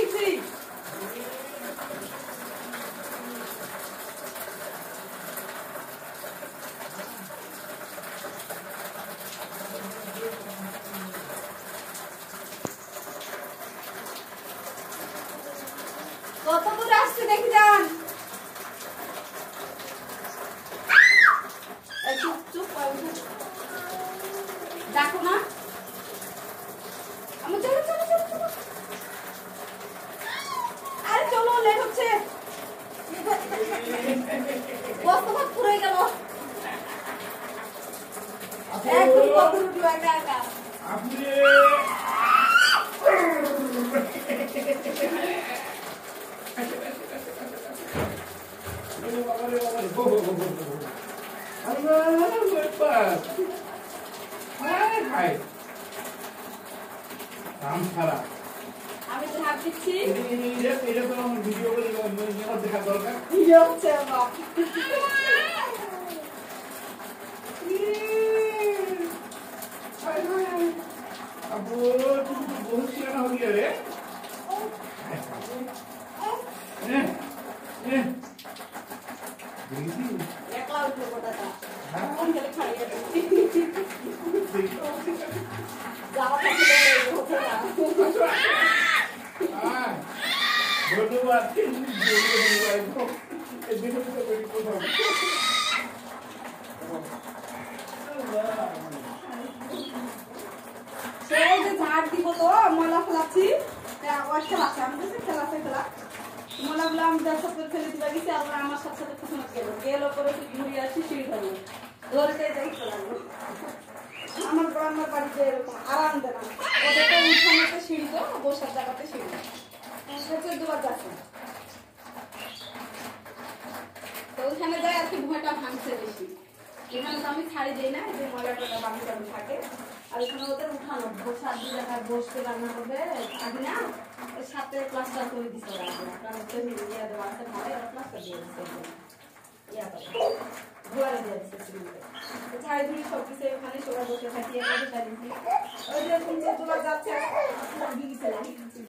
শিখছি। কত দূর আসছে দেখি যান। চুপ চুপ দেখো না। আমি চলো চলো চলো চলো। আরে চলো লেট হচ্ছে। বস্তা ভাত পুরো গেল। একদম কত উঠলো একা একা। আমি তো হাত দিচ্ছি। এটা তো আমার ভিডিও করে দেখা দরকার। ইয়ে হচ্ছে বাবা। अब तुम बहुत सियाना हो गया रे একলা উঠলো কোটাটা কোন গেলে খাইয়ে যাওয়া থাকে হচ্ছে না ধন্যবাদ সেই যে ঝাড় দিব তো ময়লা ফেলাচ্ছি খেলাচ্ছে আমি বলছি খেলাচ্ছে খেলা ময়লাগুলো আমি যার সাথে ফেলে দিবা গেছি আবার আমার সাথে সাথে পিছনে গেল করে ঘুরে আসি সিঁড়ি ধরলো ধরতে যাই চলে আসবো আমার গ্রামের বাড়িতে এরকম আরাম দেয় না ওদের তো উঠানোতে সিঁড়ি তো বসার জায়গাতে সিঁড়ি দুবার যাচ্ছে তো ওইখানে যাই আর কি ভয়টা ভাঙছে বেশি এখানে তো আমি ছাড়ি দিই না যে ময়লাটা বাকি বাকি থাকে আর এখানে ওদের উঠানো বসার দু জায়গায় বসতে রান্না করবে আগে না ওই সাথে প্লাস্টার করে দিতে হবে কারণ তো ইয়া দেওয়া আছে ঘরে প্লাস্টার দিয়ে দিতে ইয়া করে ঘোয়ারে দিয়ে দিচ্ছে সিঁড়িতে ছাড়ি দিয়ে সব কিছু ওখানে সবাই বসে থাকি এখানে ছাড়ি দিয়ে ওই যে তুমি দুবার যাচ্ছে